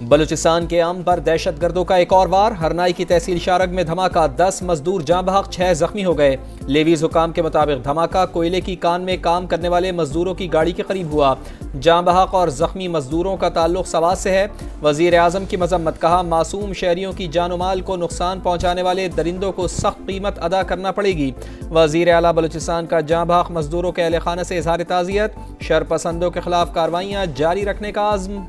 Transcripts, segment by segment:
बलूचिस्तान के अमन पर दहशत गर्दों का एक और वार। हरनाई की तहसील शारग में धमाका, 10 मजदूर जाँ बहक, 6 जख्मी हो गए। लेवीज हुकाम के मुताबिक धमाका कोयले की कान में काम करने वाले मजदूरों की गाड़ी के करीब हुआ। जाँ बहक और जख्मी मजदूरों का ताल्लुक सवात से है। वजीर आजम की मजम्मत, कहा मासूम शहरियों की जानो माल को नुकसान पहुँचाने वाले दरिंदों को सख्त कीमत अदा करना पड़ेगी। वजीर आला बलूचिस्तान का जाँ बहक मजदूरों के अहल खाना से इजहार ताज़ियत, शरपसंदों के खिलाफ कार्रवाइयाँ जारी रखने का आज़्म।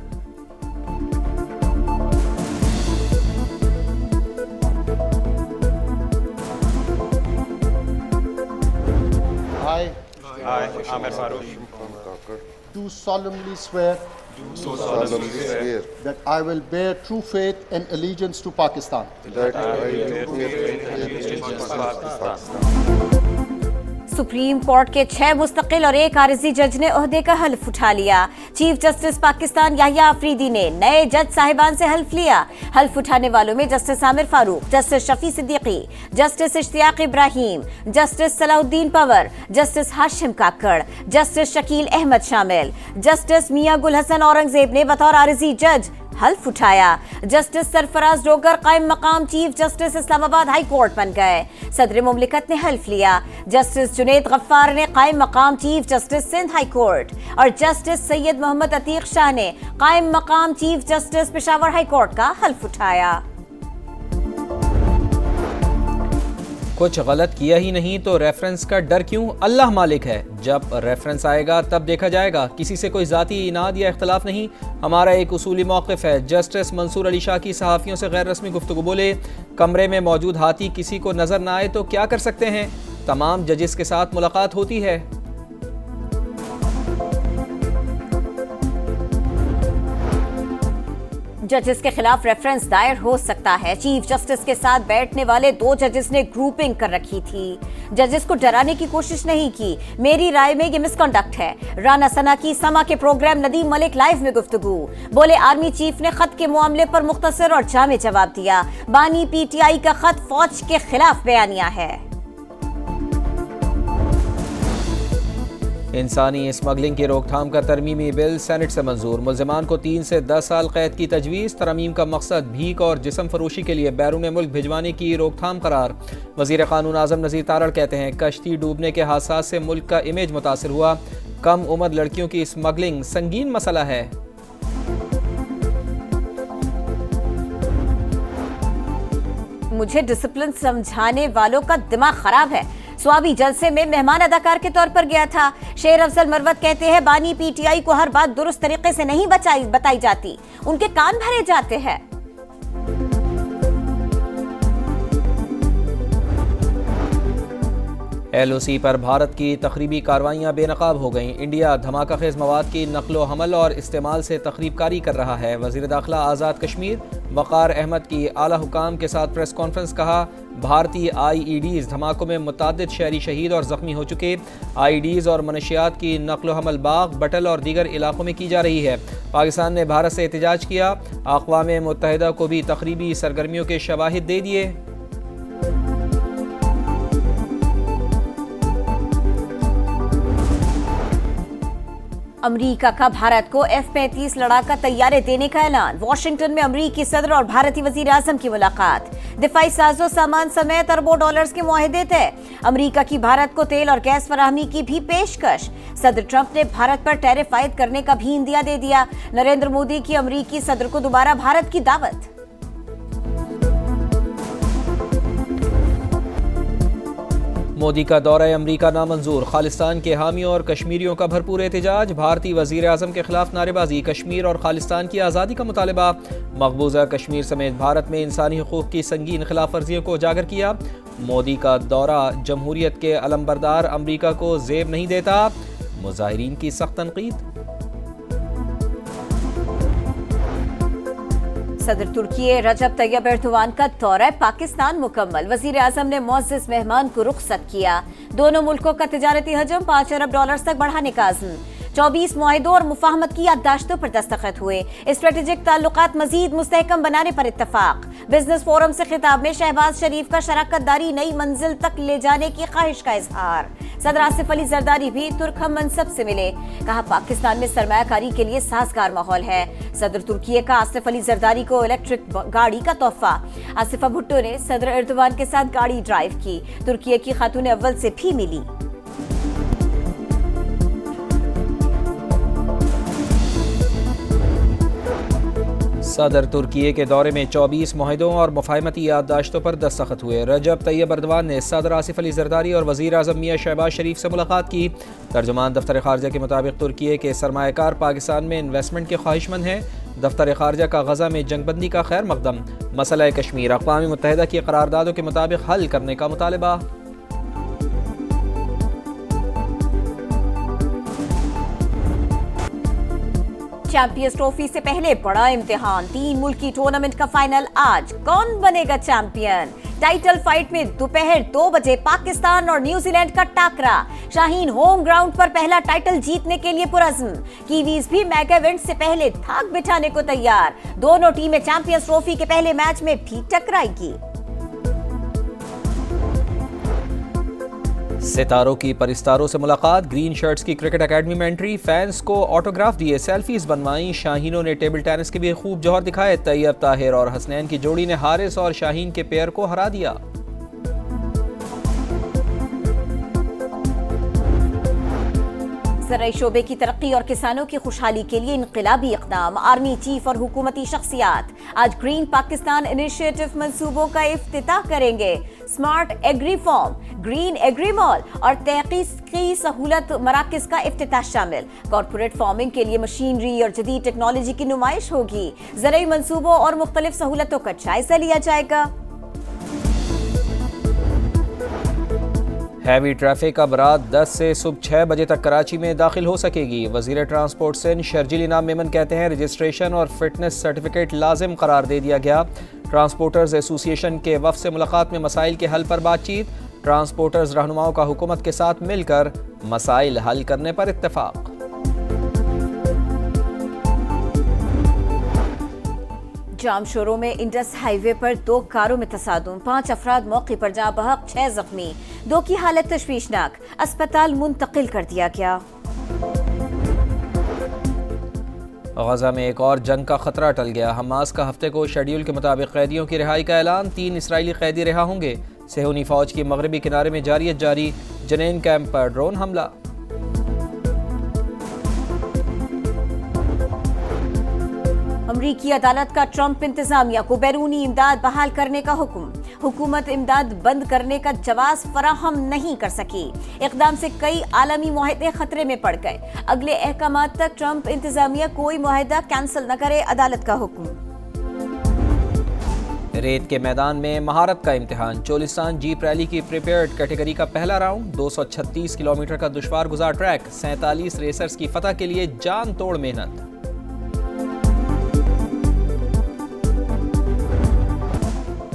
I, Amer Farooq, do solemnly swear that I will bear true faith and allegiance to Pakistan. Supreme court के 6 मुस्तकिल और 1 आरिजी जज ने ओहदे का हल्फ उठा लिया। चीफ जस्टिस पाकिस्तान याहिया अफरीदी ने नए जज साहिबान से हल्फ लिया। हल्फ उठाने वालों में justice Aamir Farooq, justice Shafi Siddiqui, justice Ishtiaq Ibrahim, justice Salahuddin Panhwar, justice Hashim Kakar, justice Shakeel Ahmad शामिल। जस्टिस मियां गुल हसन औरंगजेब ने बतौर आरिजी जज हल्फ उठाया। जस्टिस सरफराज डोगर कायम मकाम chief justice Islamabad high court बन गए। सदर मुमलिकत ने हल्फ लिया। जस्टिस जुनैद गफ्फार ने कायम मकाम chief justice Sindh high court और जस्टिस सैयद मोहम्मद अतीक शाह ने कायम मकाम chief justice Peshawar high court का हल्फ उठाया। कुछ गलत किया ही नहीं तो रेफरेंस का डर क्यों? अल्लाह मालिक है, जब रेफरेंस आएगा तब देखा जाएगा। किसी से कोई जाती इनाद या इख्तलाफ नहीं, हमारा एक उसूली मौक़िफ़ है। जस्टिस मंसूर अली शाह की सहाफ़ियों से गैर रस्मी गुफ्तगू, बोले कमरे में मौजूद हाथी किसी को नज़र ना आए तो क्या कर सकते हैं? तमाम जजेस के साथ मुलाकात होती है। जजेस के खिलाफ रेफरेंस दायर हो सकता है। चीफ जस्टिस के साथ बैठने वाले 2 जजेस ने ग्रुपिंग कर रखी थी। जजेस को डराने की कोशिश नहीं की। मेरी राय में ये मिसकंडक्ट है। राना सना की समा के प्रोग्राम नदीम मलिक लाइव में गुफ्तगू, बोले आर्मी चीफ ने खत के मामले पर मुख्तसर और जामे जवाब दिया। बानी पीटीआई का खत फौज के खिलाफ बयानिया है। इंसानी स्मगलिंग की रोकथाम का तरमीमी बिल सेनेट से मंजूर। मुल्जिमान को 3 से 10 साल कैद की तजवीज़। तरमीम का मकसद भीख और जिस्म फरोशी के लिए बैरून मुल्क भिजवाने की रोकथाम करार। वज़ीर क़ानून आज़म नज़ीर तारड़ कहते हैं कश्ती डूबने के हादसा से मुल्क का इमेज मुतासिर हुआ। कम उम्र लड़कियों की स्मगलिंग संगीन मसला है। मुझे डिसिप्लिन समझाने वालों का दिमाग खराब है। स्वाबी जलसे में मेहमान अदाकार के तौर पर गया था। शेर अफजल मरवत कहते हैं बानी पीटीआई को हर बात दुरुस्त तरीके से नहीं बताई जाती, उनके कान भरे जाते हैं। LOC पर भारत की तखरीबी कार्रवाइयाँ बेनकाब हो गईं। इंडिया धमाका खेज मवाद की नकलो हमल और इस्तेमाल से तखरीबकारी कर रहा है। वज़ीर दाखिला आज़ाद कश्मीर वक़ार अहमद की आला हुकाम के साथ प्रेस कॉन्फ्रेंस, कहा भारतीय IEDs धमाकों में मुतादिद शहरी शहीद और ज़ख्मी हो चुके। IEDs और मनशियात की नकलो हमल बाग, बटल और दीगर इलाकों में की जा रही है। पाकिस्तान ने भारत से एहतजाज किया। अक़वाम मुत्तहिदा को भी तखरीबी सरगर्मियों के शवाहिद दे दिए। अमरीका का भारत को F-35 लड़ाका तैयारे देने का ऐलान। वॉशिंगटन में अमरीकी सदर और भारतीय वजीर आजम की मुलाकात। दिफाई साजो सामान समेत अरबों डॉलर्स के मुआहदे तय। अमरीका की भारत को तेल और गैस फराहमी की भी पेशकश। सदर ट्रंप ने भारत पर टैरिफ आयद करने का भी इंदिया दे दिया। नरेंद्र मोदी की अमरीकी सदर को दोबारा भारत की दावत। मोदी का दौरा अमरीका नामंजूर। खालिस्तान के हामियों और कश्मीरियों का भरपूर एहतजाज। भारतीय वजीर आजम के खिलाफ नारेबाजी। कश्मीर और खालिस्तान की आज़ादी का मुतालबा। मकबूजा कश्मीर समेत भारत में इंसानी हुकूक की संगीन खिलाफ वर्जियों को उजागर किया। मोदी का दौरा जमहूरियत के अलमबरदार अमरीका को जेब नहीं देता। मुजाहिरीन की सख्त तनकीद। सदर तुर्की रजब तैयब एर्दोगान का दौरा पाकिस्तान मुकम्मल। वजीर आजम ने मुअज़्ज़ज़ मेहमान को रुखसत किया। दोनों मुल्कों का तिजारती हजम 5 अरब डॉलर तक बढ़ाने का अज़्म। 24 मुआहिदों और मुफाहमत की याददाश्तों पर दस्तखत हुए। स्ट्रेटेजिक ताल्लुकात मजीद मुस्तहकम बनाने पर इत्तफाक। बिजनेस फोरम से खिताब में शहबाज शरीफ का शराकतदारी नई मंजिल तक ले जाने की ख्वाहिश का इजहार। सदर आसिफ अली जरदारी भी तुर्क मनसब से मिले, कहा पाकिस्तान में सरमायाकारी के लिए साजगार माहौल है। सदर तुर्की का आसिफ अली जरदारी को इलेक्ट्रिक गाड़ी का तोहफा। आसिफा भुट्टो ने सदर एर्दोगान के साथ गाड़ी ड्राइव की। तुर्की की खातून अव्वल से भी मिली। सदर तुर्की के दौरे में 24 मुआहदों और मुफाहमती याददाश्तों पर दस्तखत हुए। रजब तैयब अर्दवान ने सदर आसिफ अली जरदारी और वज़ीर आज़म मियां शहबाज शरीफ से मुलाकात की। तर्जुमान दफ्तर खारजा के मुताबिक तुर्की के सरमायाकार पाकिस्तान में इन्वेस्टमेंट के ख्वाहिशमंद हैं। दफ्तर खारजा का गजा में जंगबंदी का खैर मकदम। मसला कश्मीर अक़वाम मुत्तहिदा की करारदादों के मुताबिक हल करने का मुतालबा। चैंपियंस ट्रॉफी से पहले बड़ा इम्तिहान, 3 मुल्की टूर्नामेंट का फाइनल आज। कौन बनेगा चैंपियन? टाइटल फाइट में दोपहर 2 बजे पाकिस्तान और न्यूजीलैंड का टाकरा। शाहीन होम ग्राउंड पर पहला टाइटल जीतने के लिए पुरज़्म। कीवीज भी मेगा इवेंट से पहले धाक बिठाने को तैयार। दोनों टीमें चैंपियंस ट्रॉफी के पहले मैच में भी टकराएगी। सितारों की परिस्तारों से मुलाकात, ग्रीन शर्ट्स की क्रिकेट एकेडमी में एंट्री, फैंस को ऑटोग्राफ दिए, सेल्फीज बनवाई। शाहीनों ने टेबल टेनिस के भी खूब जौहर दिखाए। तैयब ताहिर और हसनैन की जोड़ी ने हारिस और शाहीन के पेयर को हरा दिया। ज़राई शोबे की तरक्की और किसानों की खुशहाली के लिए इनकलाबी इक़दाम। आर्मी चीफ और हुकूमती शख्सियात आज ग्रीन पाकिस्तान इनिशिएटिव मंसूबों का इफ्तिताह करेंगे। Smart agri farm, green agri mall और तहकीकी सहूलत मराकज़ का इफ्तिताह शामिल। कॉर्पोरेट फार्मिंग के लिए मशीनरी और जदीद टेक्नोलॉजी की नुमाइश होगी। ज़राई मंसूबों और मुख्तलिफ सहूलतों का जायजा लिया जाएगा। हैवी ट्रैफिक अब रात 10 से सुबह 6 बजे तक कराची में दाखिल हो सकेगी। वज़ीर ट्रांसपोर्ट सिंध शर्जील इनाम मेमन कहते हैं रजिस्ट्रेशन और फिटनेस सर्टिफिकेट लाजिम करार दे दिया गया। ट्रांसपोर्टर्स एसोसिएशन के वफ़द से मुलाकात में मसाइल के हल पर बातचीत। ट्रांसपोर्टर्स रहनुमाओं का हुकूमत के साथ मिलकर मसाइल हल करने पर इत्तेफाक। जाम शोरों में इंडस हाईवे पर 2 कारों में तसादुम, 5 अफराद मौके पर जहां बहक, 6 जख्मी। 2 की हालत तशवीशनाक, अस्पताल मुंतकिल कर दिया गया। गजा में एक और जंग का खतरा टल गया। हमास का हफ्ते को शेड्यूल के मुताबिक कैदियों की रिहाई का ऐलान। 3 इसराइली कैदी रिहा होंगे। सेहूनी फौज की मगरबी किनारे में जारियत जारी। जनेन कैंप पर ड्रोन हमला। अमरीकी अदालत का ट्रंप इंतजामिया को बैरूनी इमदाद बहाल करने का हुक्म। हुकूमत इमदाद बंद करने का जवाब फराहम नहीं कर सकी। इक़दाम से कई आलमी मुआहदे खतरे में पड़ गए। अगले अहकामात तक ट्रंप इंतजामिया कोई मुआहदा कैंसिल न करे, अदालत का हुक्म। रेत के मैदान में महारत का इम्तिहान। चोलिस्तान जीप रैली की प्रिपेयर्ड कैटेगरी का पहला राउंड। 236 किलोमीटर का दुश्वार गुजार ट्रैक। 47 रेसर्स की फतह के लिए जान तोड़ मेहनत।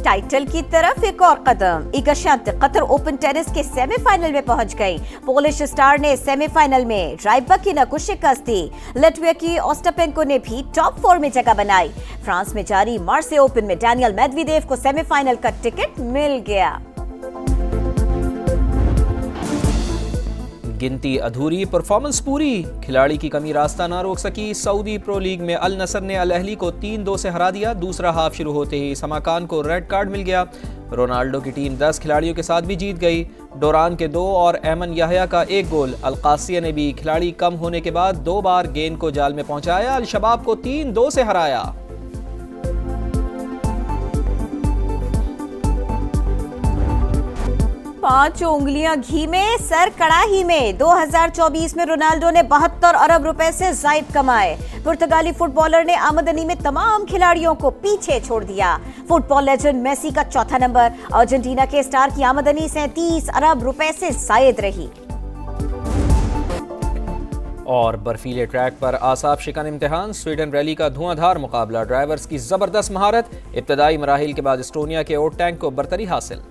टाइटल की तरफ एक और कदम। इगा श्वांतेक कतर ओपन टेनिस के सेमीफाइनल में पहुंच गई। पोलिश स्टार ने सेमीफाइनल में राइबाकिना को शिकस्त दी। लटविया की ओस्टापेंको ने भी टॉप 4 में जगह बनाई। फ्रांस में जारी मार्से ओपन में डैनियल मेदवेदेव को सेमीफाइनल का टिकट मिल गया। गिनती अधूरी, परफॉर्मेंस पूरी। खिलाड़ी की कमी रास्ता ना रोक सकी। सऊदी प्रो लीग में अल नसर ने अल अहली को 3-2 से हरा दिया। दूसरा हाफ शुरू होते ही समाकान को रेड कार्ड मिल गया। रोनाल्डो की टीम 10 खिलाड़ियों के साथ भी जीत गई। डोरान के 2 और एमन याहया का 1 गोल। अलकासिया ने भी खिलाड़ी कम होने के बाद 2 बार गेंद को जाल में पहुंचाया। अल शबाब को 3-2 से हराया। पांच उंगलियां घी में, सर कड़ाही में। 2024 में रोनाल्डो ने 72 अरब रुपए से जायद कमाए। पुर्तगाली फुटबॉलर ने आमदनी में तमाम खिलाड़ियों को पीछे छोड़ दिया। फुटबॉल लेजेंड मेसी का चौथा नंबर। अर्जेंटीना के स्टार की आमदनी 37 अरब रुपए से जायद रही। और बर्फीले ट्रैक पर आसाफ शिकन इम्तिहान। स्वीडन रैली का धुआंधार मुकाबला। ड्राइवर्स की जबरदस्त महारत। इब्तदाई मराहिल के बाद एस्टोनिया के ओट टैंक को बरतरी हासिल।